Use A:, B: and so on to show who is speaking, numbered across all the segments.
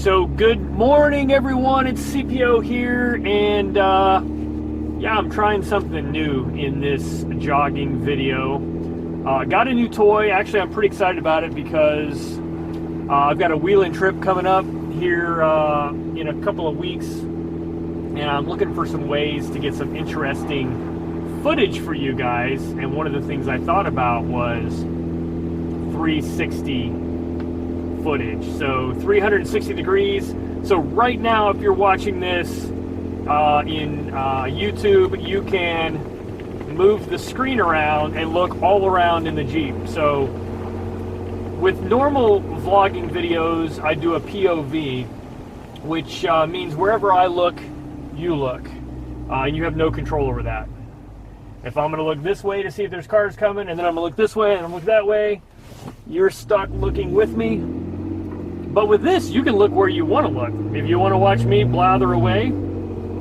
A: So good morning, everyone. It's CPO here, and yeah, I'm trying something new in this jogging video. Got a new toy. Actually, I'm pretty excited about it because I've got a wheeling trip coming up here in a couple of weeks, and I'm looking for some ways to get some interesting footage for you guys. And one of the things I thought about was 360 footage, so 360 degrees. So right now, if you're watching this in YouTube, you can move the screen around and look all around in the Jeep. So with normal vlogging videos, I do a POV, which means wherever I look, you look, and you have no control over that. If I'm going to look this way to see if there's cars coming, and then I'm going to look this way and I'm going to look that way, you're stuck looking with me. But with this, you can look where you want to look. If you want to watch me blather away,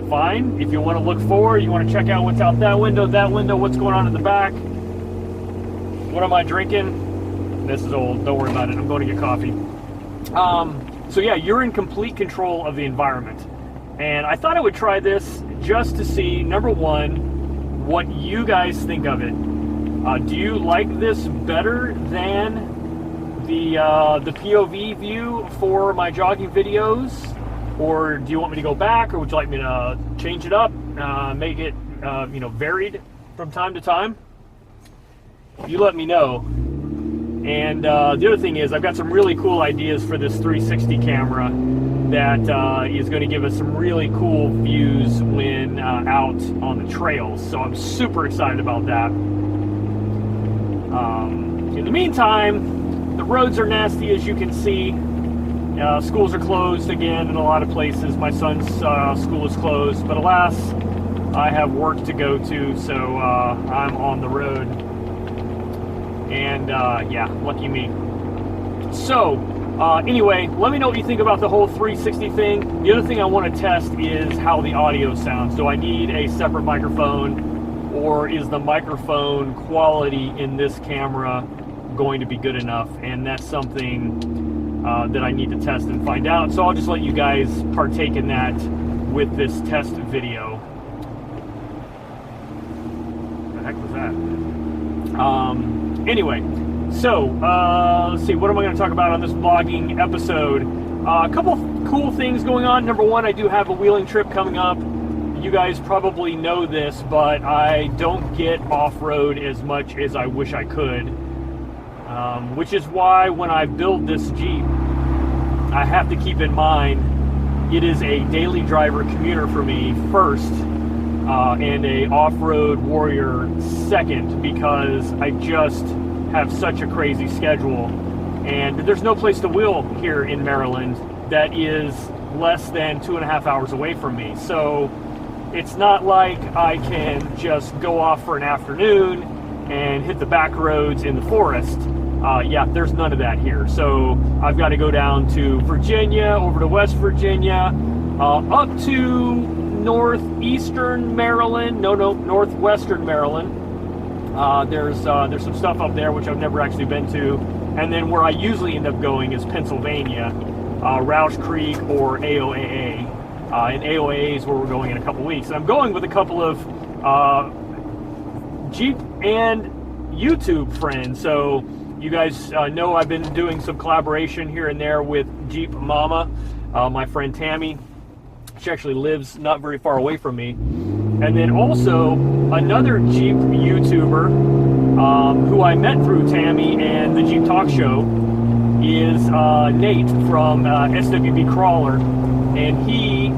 A: fine. If you want to look forward, you want to check out what's out that window, what's going on in the back. What am I drinking? This is old. Don't worry about it. I'm going to get coffee. So yeah, you're in complete control of the environment. And I thought I would try this just to see, number one, what you guys think of it. Do you like this better than the POV view for my jogging videos, or do you want me to go back, or would you like me to change it up, make it varied from time to time? You let me know. And the other thing is, I've got some really cool ideas for this 360 camera that is going to give us some really cool views when out on the trails. So I'm super excited about that. In the meantime, the roads are nasty, as you can see. Schools are closed again in a lot of places. My son's school is closed, but alas, I have work to go to, so I'm on the road. And yeah, lucky me. So anyway, let me know what you think about the whole 360 thing. The other thing I want to test is how the audio sounds. Do I need a separate microphone, or is the microphone quality in this camera going to be good enough? And that's something that I need to test and find out. So I'll just let you guys partake in that with this test video. What the heck was that? Anyway, so let's see, what am I going to talk about on this vlogging episode? A couple of cool things going on. Number one, I do have a wheeling trip coming up. You guys probably know this, but I don't get off-road as much as I wish I could, which is why when I build this Jeep, I have to keep in mind it is a daily driver commuter for me first, and a off-road warrior second, because I just have such a crazy schedule, and there's no place to wheel here in Maryland that is less than 2.5 hours away from me. So it's not like I can just go off for an afternoon and hit the back roads in the forest. Yeah, there's none of that here. So I've got to go down to Virginia, over to West Virginia, up to northwestern Maryland. There's some stuff up there which I've never actually been to. And then where I usually end up going is Pennsylvania, Roush Creek or AOAA. And AOAA is where we're going in a couple weeks. And I'm going with a couple of Jeep and YouTube friends. So you guys know I've been doing some collaboration here and there with Jeep Mama, my friend Tammy. She actually lives not very far away from me. And then also another Jeep YouTuber who I met through Tammy and the Jeep Talk Show is Nate from SWB Crawler. And he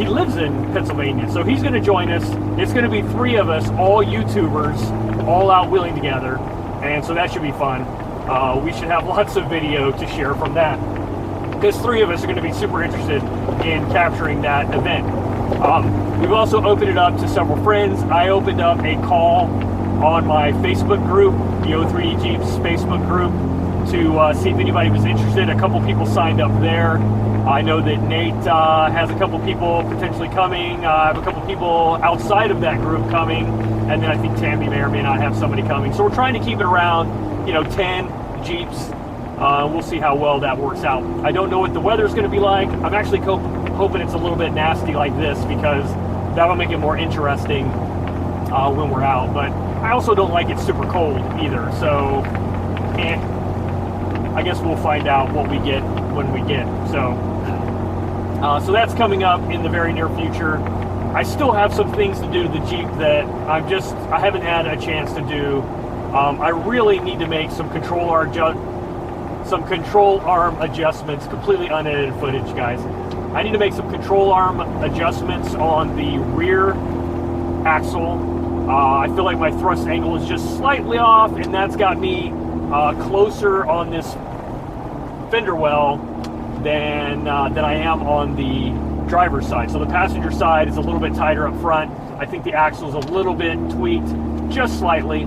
A: lives in Pennsylvania, so he's going to join us. It's going to be 3 of us, all YouTubers, all out wheeling together, and so that should be fun. We should have lots of video to share from that, because 3 of us are going to be super interested in capturing that event. We've also opened it up to several friends. I opened up a call on my Facebook group, the O3 Jeeps Facebook group, to see if anybody was interested. A couple people signed up there. I know that Nate has a couple people potentially coming. I have a couple people outside of that group coming, and then I think Tammy may or may not have somebody coming. So we're trying to keep it around, 10 Jeeps We'll see how well that works out. I don't know what the weather's going to be like. I'm actually hoping it's a little bit nasty like this, because that'll make it more interesting when we're out. But I also don't like it super cold either, so I guess we'll find out what we get when we get. So that's coming up in the very near future. I still have some things to do to the Jeep that I haven't had a chance to do. I really need to make some control arm adjustments, completely unedited footage, guys. I need to make some control arm adjustments on the rear axle. I feel like my thrust angle is just slightly off, and that's got me closer on this fender well than I am on the driver's side. So the passenger side is a little bit tighter up front. I think the axle is a little bit tweaked, just slightly.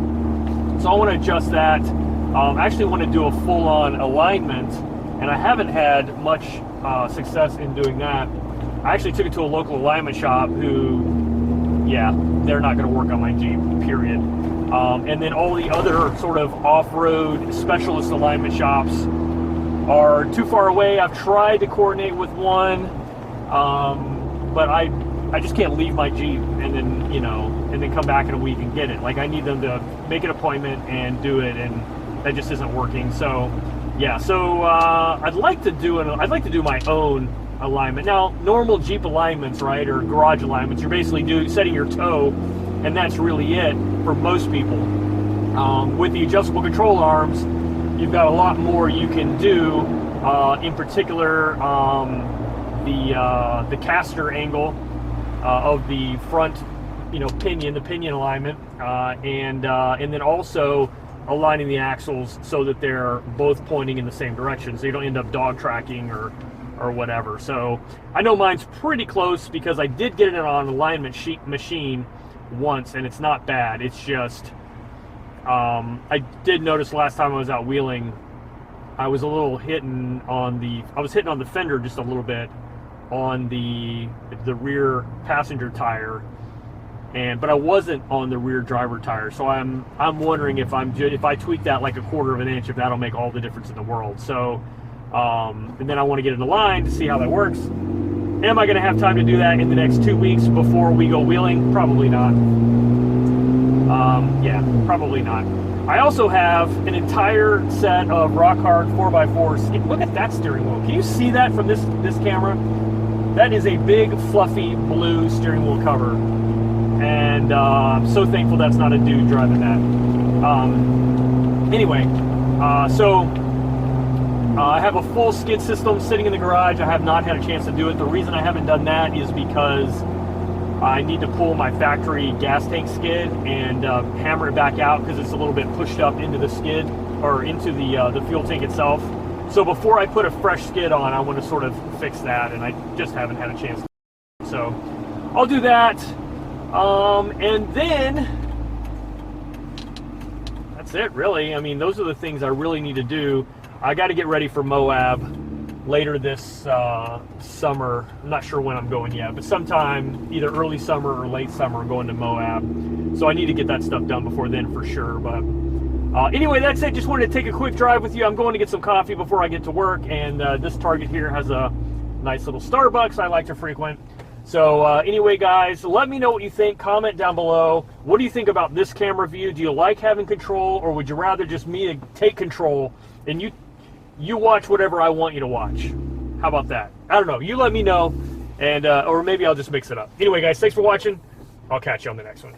A: So I want to adjust that. I actually want to do a full-on alignment, and I haven't had much success in doing that. I actually took it to a local alignment shop who, yeah, they're not going to work on my Jeep, period. And then all the other sort of off-road specialist alignment shops are too far away. I've tried to coordinate with one, but I just can't leave my Jeep and then come back in a week and get it. Like, I need them to make an appointment and do it, and that just isn't working. So yeah, so I'd like to do my own alignment. Now, normal Jeep alignments, right, or garage alignments, you're basically setting your toe, and that's really it for most people. With the adjustable control arms, you've got a lot more you can do. In particular, the caster angle of the front, pinion, the pinion alignment, and then also aligning the axles so that they're both pointing in the same direction, so you don't end up dog tracking or whatever. So I know mine's pretty close, because I did get it on an alignment machine once, and it's not bad. It's just I did notice last time I was out wheeling, I was hitting on the fender just a little bit on the rear passenger tire, but I wasn't on the rear driver tire. So I'm wondering if I tweak that like a quarter of an inch, if that'll make all the difference in the world. So and then I want to get it aligned to see how that works. Am I going to have time to do that in the next 2 weeks before we go wheeling? Probably not. Yeah, probably not. I also have an entire set of rock hard 4x4s. Look at that steering wheel. Can you see that from this camera? That is a big, fluffy blue steering wheel cover. And I'm so thankful that's not a dude driving that. Anyway, so I have a full skid system sitting in the garage. I have not had a chance to do it. The reason I haven't done that is because I need to pull my factory gas tank skid and hammer it back out, because it's a little bit pushed up into the skid, or into the fuel tank itself. So before I put a fresh skid on, I want to sort of fix that, and I just haven't had a chance. So I'll do that. And then that's it, really. I mean, those are the things I really need to do. I got to get ready for Moab later this summer. I'm not sure when I'm going yet, but sometime either early summer or late summer, I'm going to Moab. So I need to get that stuff done before then for sure. But anyway, that's it. Just wanted to take a quick drive with you. I'm going to get some coffee before I get to work, and this Target here has a nice little Starbucks I like to frequent. So anyway, guys, let me know what you think. Comment down below. What do you think about this camera view? Do you like having control, or would you rather just me take control and you watch whatever I want you to watch? How about that? I don't know. You let me know, and or maybe I'll just mix it up. Anyway, guys, thanks for watching. I'll catch you on the next one.